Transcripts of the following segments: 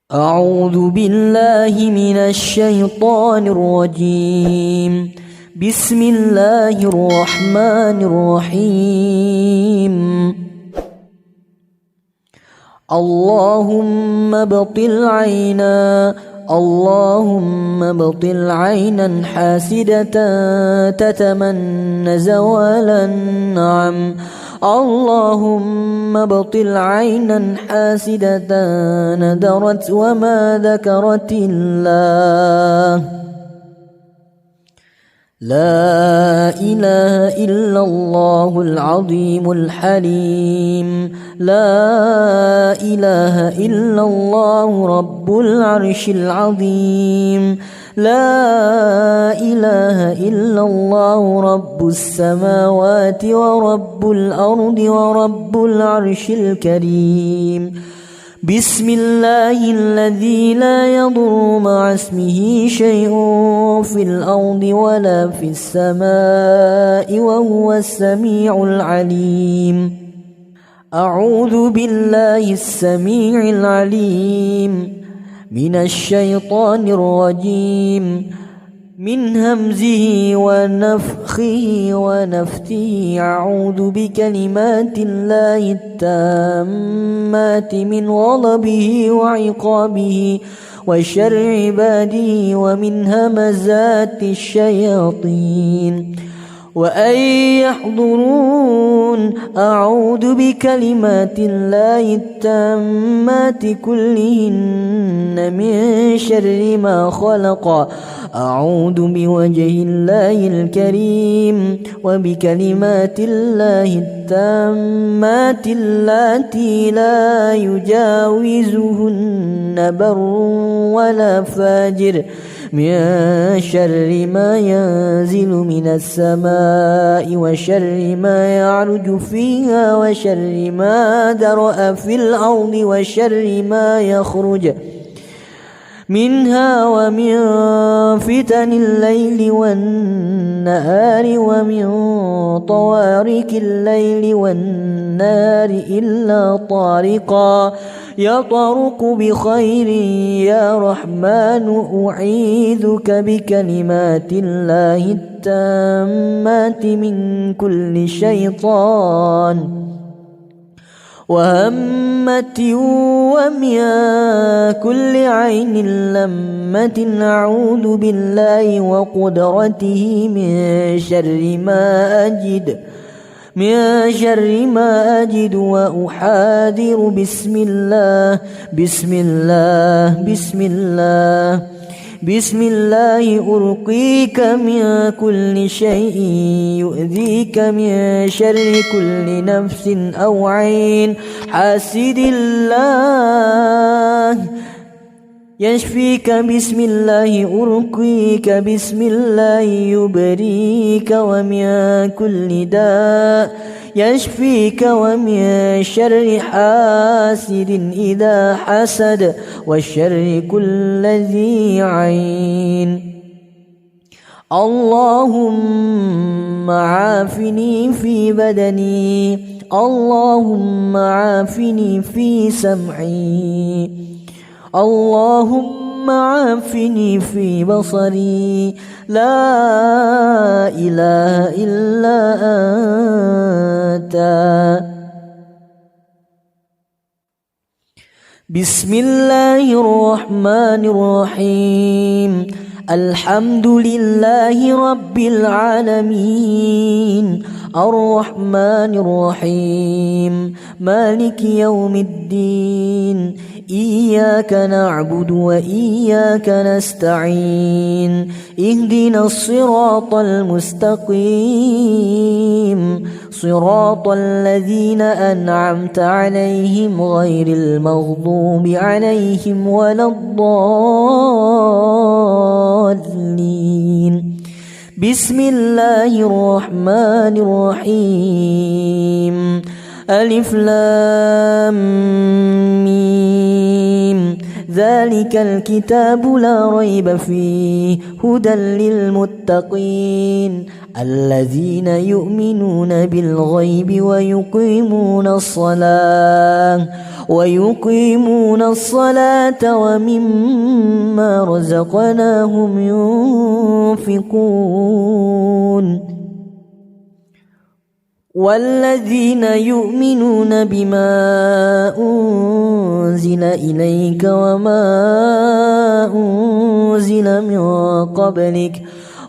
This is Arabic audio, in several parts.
أعوذ بالله من الشيطان الرجيم. بسم الله الرحمن الرحيم. اللهم ابطل عينا حاسدة تتمنى زوال النعم. اللهم ابطل عينا حاسدة ندرت وما ذكرت الله. لا إله إلا الله العظيم الحليم. لا إله إلا الله رب العرش العظيم. لا إله إلا الله رب السماوات ورب الأرض ورب العرش الكريم. بسم الله الذي لا يضر مع اسمه شيء في الأرض ولا في السماء وهو السميع العليم. أعوذ بالله السميع العليم من الشيطان الرجيم، من همزه ونفخه ونفثه. أعوذ بكلمات الله التامات من غضبه وعقابه وشر عباده ومن همزات الشياطين وأن يحضرون. أعوذ بكلمات الله التامات كلهن من شر ما خلق. أعوذ بوجه الله الكريم وبكلمات الله التامات اللاتي لا يجاوزهن بر ولا فاجر من شر ما ينزل من السماء وشر ما يعرج فيها وشر ما ذرأ في الأرض وشر ما يخرج منها ومن فتن الليل والنهار ومن طوارق الليل والنار إلا طارقا يطرق بخير. يا رحمن أعيذك بكلمات الله التامات من كل شيطان وهمة ومن كل عين لمة. أعوذ بالله وقدرته من شر ما أجد وأحاذر. بسم الله بسم الله بسم الله بسم الله أرقيك من كل شيء يؤذيك من شر كل نفس أو عين حاسد الله يشفيك. بسم الله أرقيك. بسم الله يبريك ومن كل داء يشفيك ومن شر حاسد إذا حسد وشر كل ذي عين. اللهم عافني في بدني. اللهم عافني في سمعي. اللهم عافني في بصري. لا إله إلا أنت. بسم الله الرحمن الرحيم. الحمد لله رب العالمين الرحمن الرحيم مالك يوم الدين. إياك نعبد وإياك نستعين. اهدنا الصراط المستقيم صراط الذين أنعمت عليهم غير المغضوب عليهم ولا الضالين. بسم الله الرحمن الرحيم. ألف لام ميم ذلك الكتاب لا ريب فيه هدى للمتقين الذين يؤمنون بالغيب ويقيمون الصلاة ومما رزقناهم ينفقون والذين يؤمنون بما أنزل إليك وما أنزل من قبلك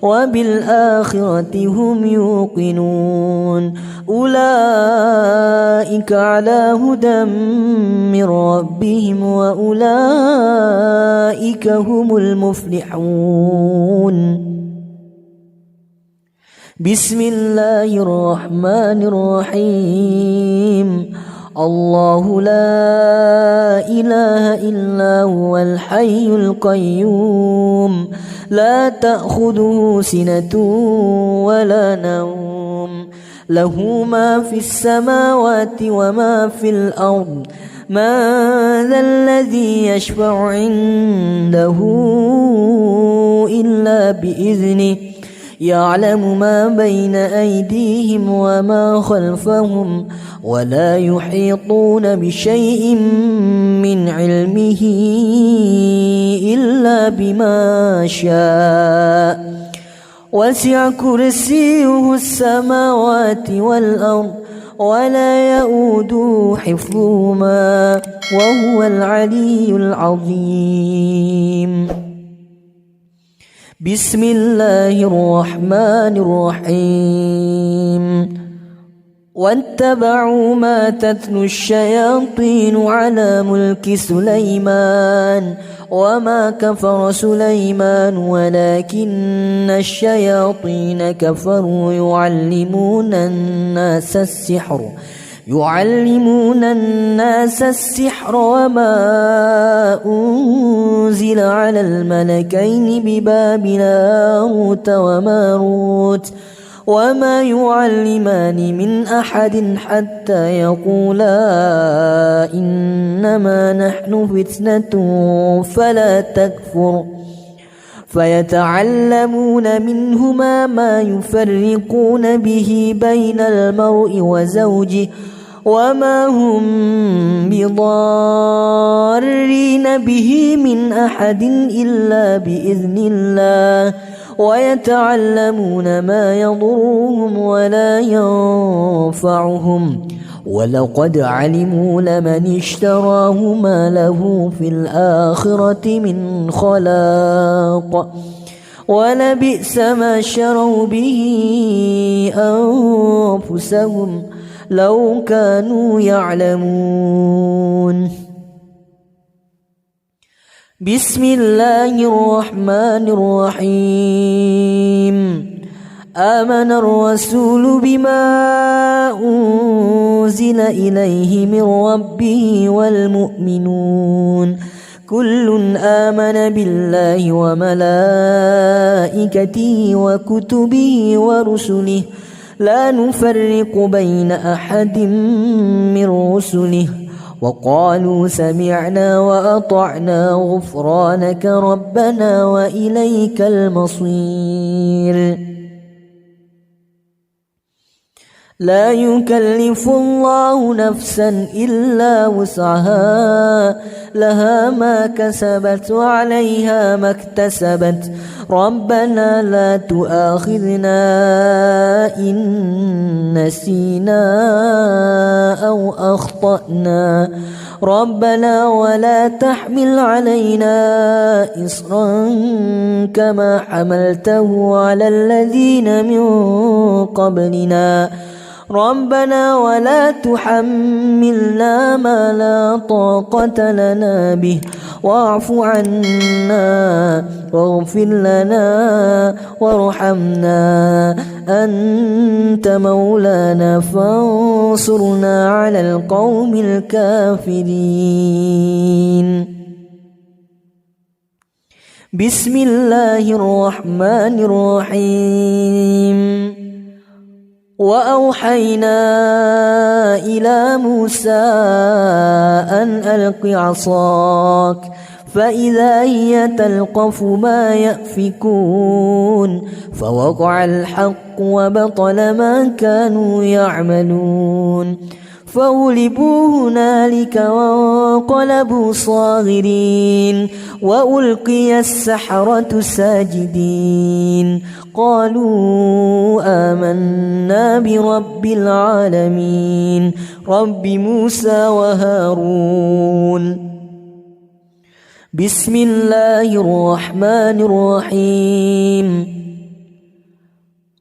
وبالآخرة هم يوقنون أولئك على هدى من ربهم وأولئك هم المفلحون بسم الله الرحمن الرحيم الله لا إله إلا هو الحي القيوم لا تأخذه سنة ولا نوم له ما في السماوات وما في الأرض من ذا الذي يشفع عنده إلا بإذنه يعلم ما بين أيديهم وما خلفهم ولا يحيطون بشيء من علمه إلا بما شاء وسع كرسيه السماوات والأرض ولا يؤوده حفظهما وهو العلي العظيم بسم الله الرحمن الرحيم واتبعوا ما تتلو الشياطين على ملك سليمان وما كفر سليمان ولكن الشياطين كفروا يعلمون الناس السحر وما أنزل على الملكين ببابل هاروت وماروت وما يعلمان من أحد حتى يقولا إنما نحن فتنة فلا تكفر فيتعلمون منهما ما يفرقون به بين المرء وزوجه وما هم بضارين به من أحد إلا بإذن الله ويتعلمون ما يضرهم ولا ينفعهم ولقد علموا لمن اشتراه ما له في الآخرة من خلاق ولبئس ما شروا به أنفسهم لو كانوا يعلمون بسم الله الرحمن الرحيم آمن الرسول بما أنزل إليه من ربه والمؤمنون كل آمن بالله وملائكته وكتبه ورسله لا نفرق بين أحد من رسله وقالوا سمعنا وأطعنا غفرانك ربنا وإليك المصير لا يكلف الله نفسا إلا وسعها لها ما كسبت وعليها ما اكتسبت ربنا لا تؤاخذنا إن نسينا أو أخطأنا ربنا ولا تحمل علينا إصرا كما حملته على الذين من قبلنا ربنا ولا تحملنا ما لا طاقة لنا به واعف عنا واغفر لنا وارحمنا أنت مولانا فانصرنا على القوم الكافرين بسم الله الرحمن الرحيم وأوحينا إلى موسى أن ألق عصاك فإذا هي تلقف ما يأفكون فوقع الحق وبطل ما كانوا يعملون فغلبوا هنالك وانقلبوا صاغرين وألقي السحرة ساجدين قالوا آمنا برب العالمين رب موسى وهارون بسم الله الرحمن الرحيم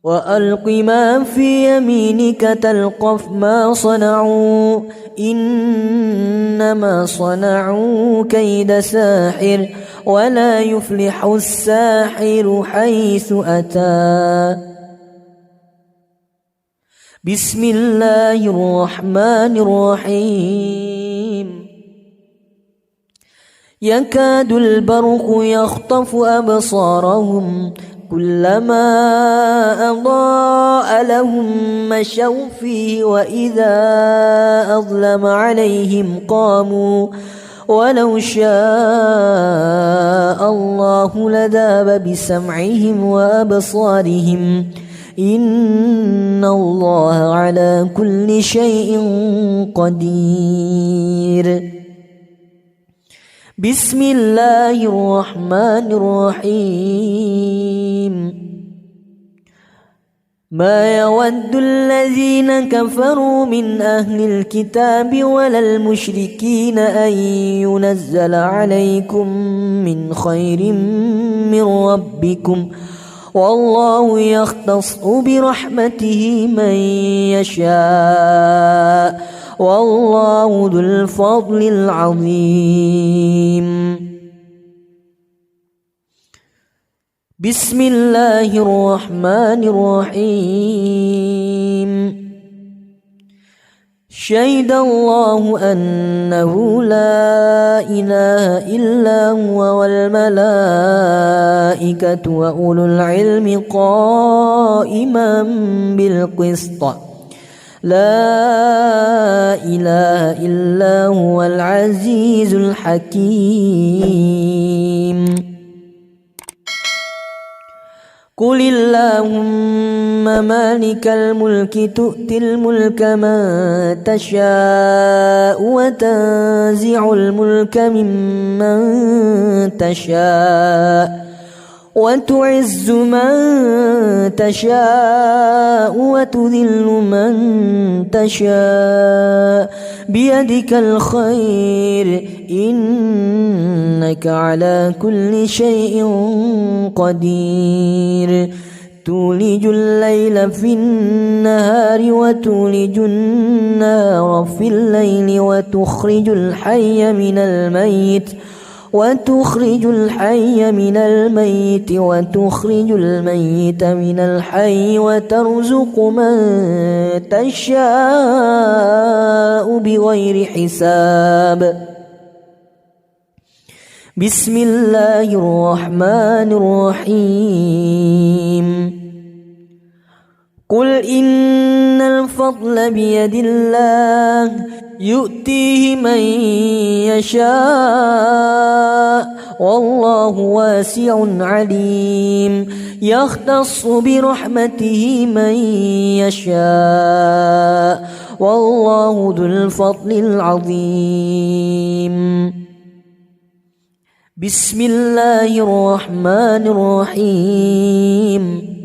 وألق ما في يمينك تلقف ما صنعوا إنما صنعوا كيد ساحر ولا يفلح الساحر حيث أتى بسم الله الرحمن الرحيم يكاد البرق يخطف أبصارهم كلما أضاء لهم مشوا فيه وإذا أظلم عليهم قاموا ولو شاء الله لذهب بسمعهم وأبصارهم إن الله على كل شيء قدير بسم الله الرحمن الرحيم ما يود الذين كفروا من أهل الكتاب ولا المشركين أن ينزل عليكم من خير من ربكم والله يختص برحمته من يشاء والله ذو الفضل العظيم بسم الله الرحمن الرحيم شهد الله أنه لا إله إلا هو والملائكة وأولو العلم قائما بالقسط لا إله إلا هو العزيز الحكيم قل اللهم مالك الملك تؤتي الملك من تشاء وتنزع الملك ممن تشاء وتعز من تشاء وتذل من تشاء بيدك الخير إنك على كل شيء قدير تولج الليل في النهار وتولج النهار في الليل وتخرج الحي من الميت وتخرج الميت من الحي وترزق من تشاء بغير حساب بسم الله الرحمن الرحيم قل إن الفضل بيد الله يؤتيه من يشاء والله واسع عليم يختص برحمته من يشاء والله ذو الفضل العظيم بسم الله الرحمن الرحيم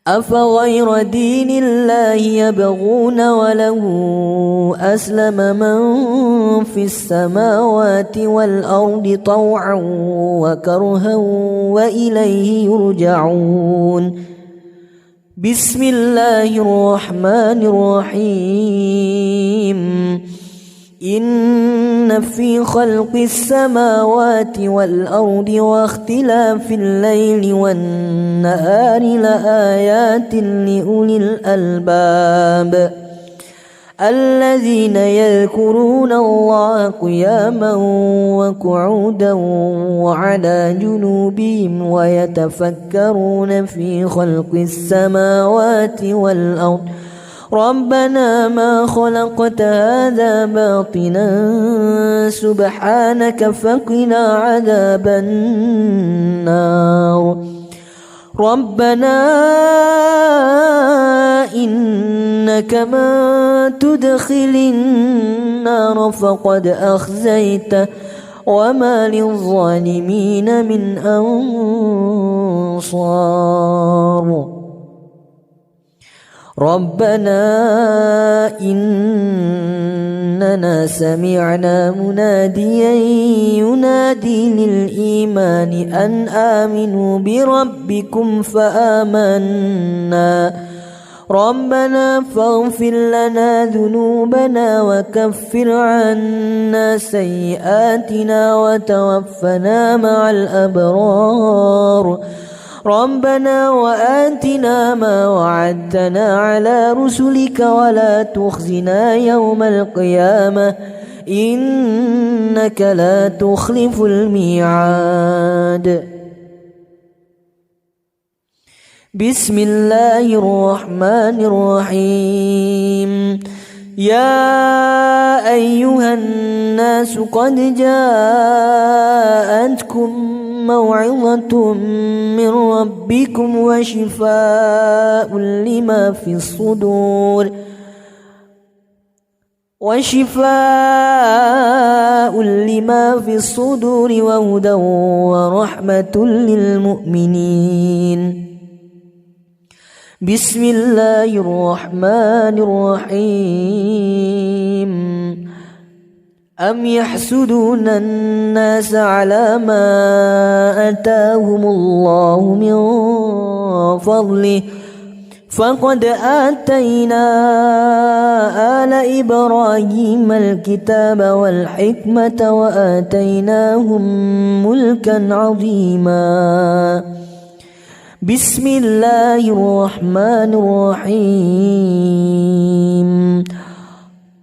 أفغير دين الله يبغون وله أسلم من في السماوات والأرض طوعا وكرها وإليه يرجعون بسم الله الرحمن الرحيم إن في خلق السماوات والأرض واختلاف الليل والنهار لآيات لأولي الألباب الذين يذكرون الله قياما وقعودا وعلى جنوبهم ويتفكرون في خلق السماوات والأرض ربنا ما خلقت هذا باطلا سبحانك فقنا عذاب النار ربنا إنك من تدخل النار فقد أخزيته وما للظالمين من أنصار ربنا إننا سمعنا مناديا ينادي للإيمان أن آمنوا بربكم فآمنا ربنا فاغفر لنا ذنوبنا وكفر عنا سيئاتنا وتوفنا مع الأبرار ربنا وآتنا ما وعدتنا على رسلك ولا تخزنا يوم القيامة إنك لا تخلف الميعاد بسم الله الرحمن الرحيم يا أيها الناس قد جاءتكم موعظة من ربكم وشفاء لما في الصدور وهدى ورحمة للمؤمنين بسم الله الرحمن الرحيم أم يحسدون الناس على ما آتاهم الله من فضله فقد آتينا آل إبراهيم الكتاب والحكمة وآتيناهم ملكا عظيما بسم الله الرحمن الرحيم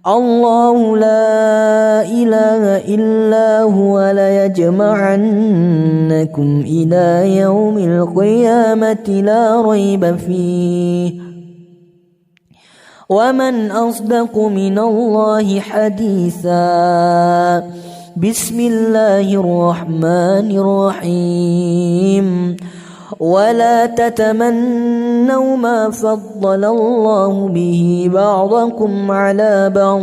الله لا إله إلا هو ليجمعنكم إلى يوم القيامة لا ريب فيه ومن أصدق من الله حديثا بسم الله الرحمن الرحيم ولا تتمنوا ما فضل الله به بعضكم على بعض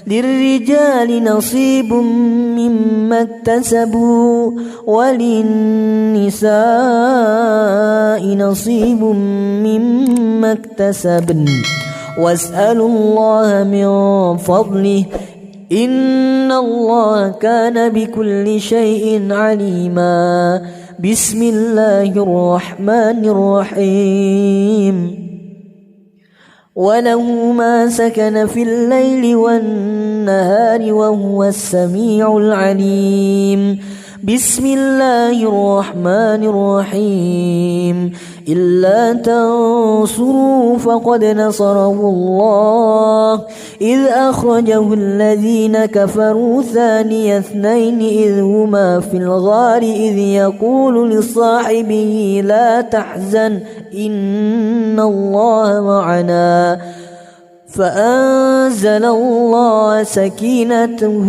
للرجال نصيب مما اكتسبوا وللنساء نصيب مما اكتسبن واسألوا الله من فضله إن الله كان بكل شيء عليما بسم الله الرحمن الرحيم وله ما سكن في الليل والنهار وهو السميع العليم بسم الله الرحمن الرحيم إلا تنصروا فقد نصره الله إذ أخرجه الذين كفروا ثاني اثنين إذ هما في الغار إذ يقول لصاحبه لا تحزن إن الله معنا فأنزل الله سكينته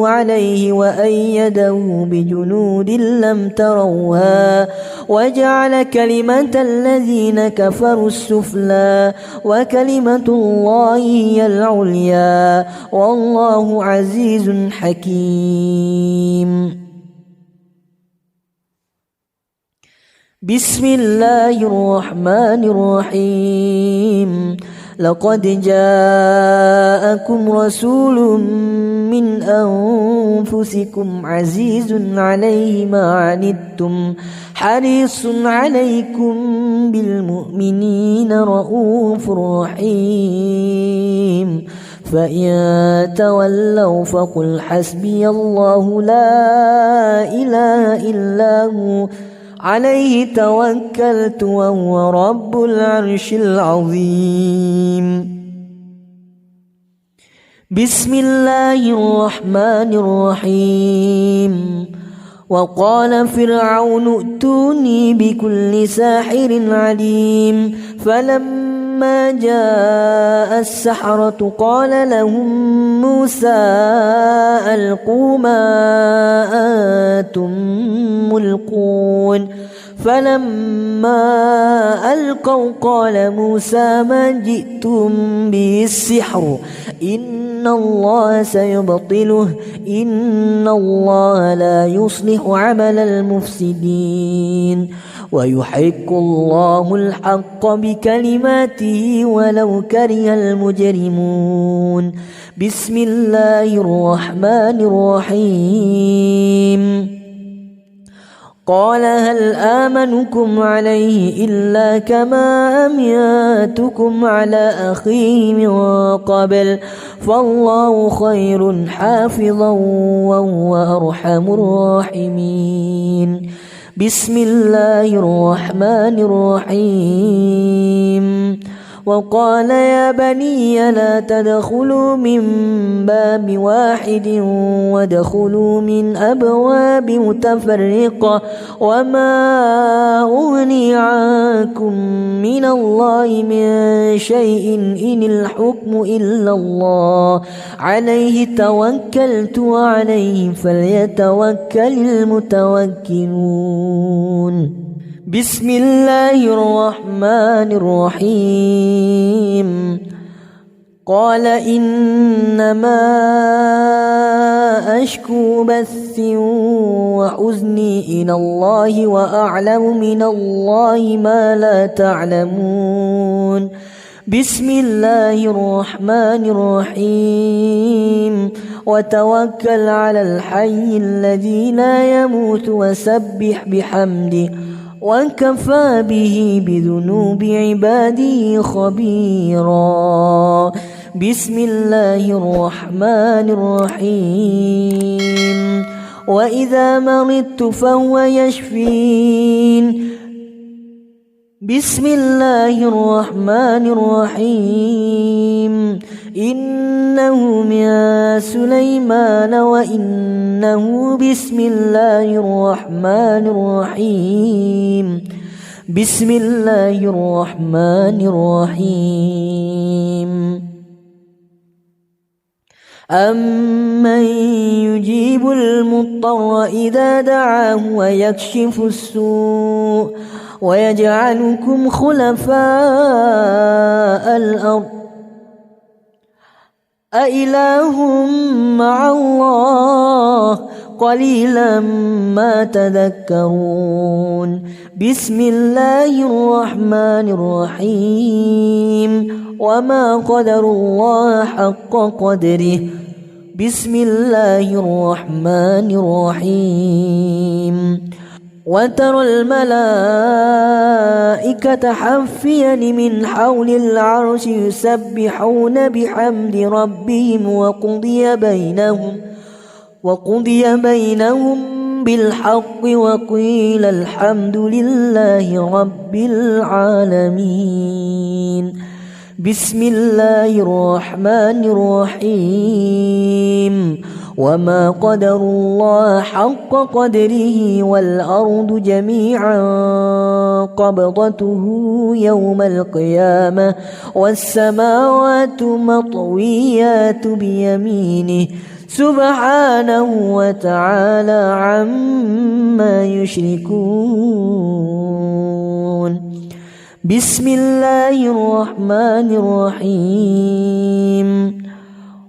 عليه وأيده بجنود لم تروها وجعل كلمة الذين كفروا السفلى وكلمة الله هي العليا والله عزيز حكيم بسم الله الرحمن الرحيم لقد جاءكم رسول من أنفسكم عزيز عليه ما عنتم حريص عليكم بالمؤمنين رؤوف رحيم فإن تولوا فقل حسبي الله لا إله إلا هو عليه توكلت وهو رب العرش العظيم بسم الله الرحمن الرحيم وقال فرعون ائتوني بكل ساحر عليم فلما جاء السحرة قال لهم موسى ألقوا ما أنتم ملقون فلما ألقوا قال موسى ما جئتم به السحر إن الله سيبطله إن الله لا يصلح عمل المفسدين ويحق الله الحق بكلماته ولو كره المجرمون بسم الله الرحمن الرحيم قال هل آمنكم عليه إلا كما أمنتكم على أخيه من قبل فالله خير حافظا وهو أرحم الراحمين بسم الله الرحمن الرحيم وقال يا بني لا تدخلوا من باب واحد وادخلوا من أبواب متفرقة وما أغني عنكم من الله من شيء إن الحكم إلا الله عليه توكلت وعليه فليتوكل المتوكلون بسم الله الرحمن الرحيم قال إنما أشكو بثي وحزني إلى الله وأعلم من الله ما لا تعلمون بسم الله الرحمن الرحيم وتوكل على الحي الذي لا يموت وسبح بحمده وكفى به بذنوب عباده خبيرا بسم الله الرحمن الرحيم وإذا مرضت فهو يشفين بسم الله الرحمن الرحيم إنه من سليمان وإنه بسم الله الرحمن الرحيم بسم الله الرحمن الرحيم أمن يجيب المضطر إذا دعاه ويكشف السوء ويجعلكم خلفاء الأرض أإله مع الله قليلا ما تذكرون بسم الله الرحمن الرحيم وما قدر الله حق قدره بسم الله الرحمن الرحيم وترى الملائكة حافين من حول العرش يسبحون بحمد ربهم وقضي بينهم بالحق وقيل الحمد لله رب العالمين بسم الله الرحمن الرحيم وما قدر الله حق قدره والأرض جميعا قبضته يوم القيامة والسماوات مطويات بيمينه سبحانه وتعالى عما يشركون بسم الله الرحمن الرحيم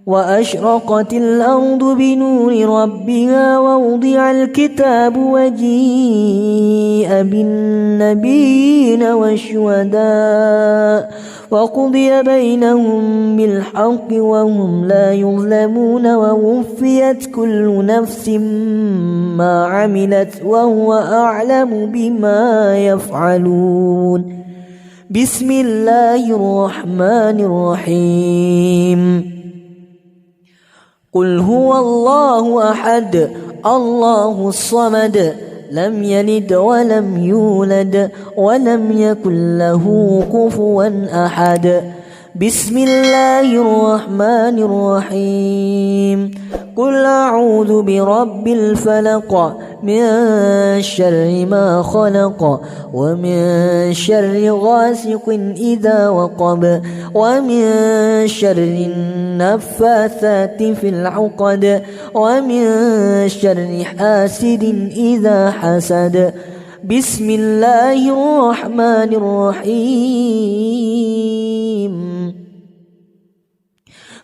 وأشرقت الأرض بنور ربها ووضع الكتاب وجيء بالنبيين والشهداء وقضي بينهم بالحق وهم لا يظلمون ووفيت كل نفس ما عملت وهو أعلم بما يفعلون بسم الله الرحمن الرحيم قل هو الله أحد الله الصمد لم يلد ولم يولد ولم يكن له كفوا أحد بسم الله الرحمن الرحيم قل أعوذ برب الفلق من شر ما خلق ومن شر غاسق إذا وقب ومن شر النفاثات في العقد ومن شر حاسد إذا حسد بسم الله الرحمن الرحيم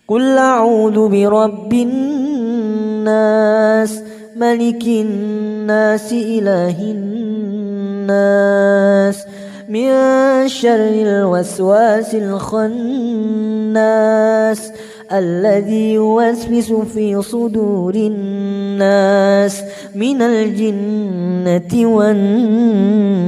قل أعوذ برب الناس ملك الناس إله الناس من شر الوسواس الخناس الذي يوسوس في صدور الناس من الجنة والناس.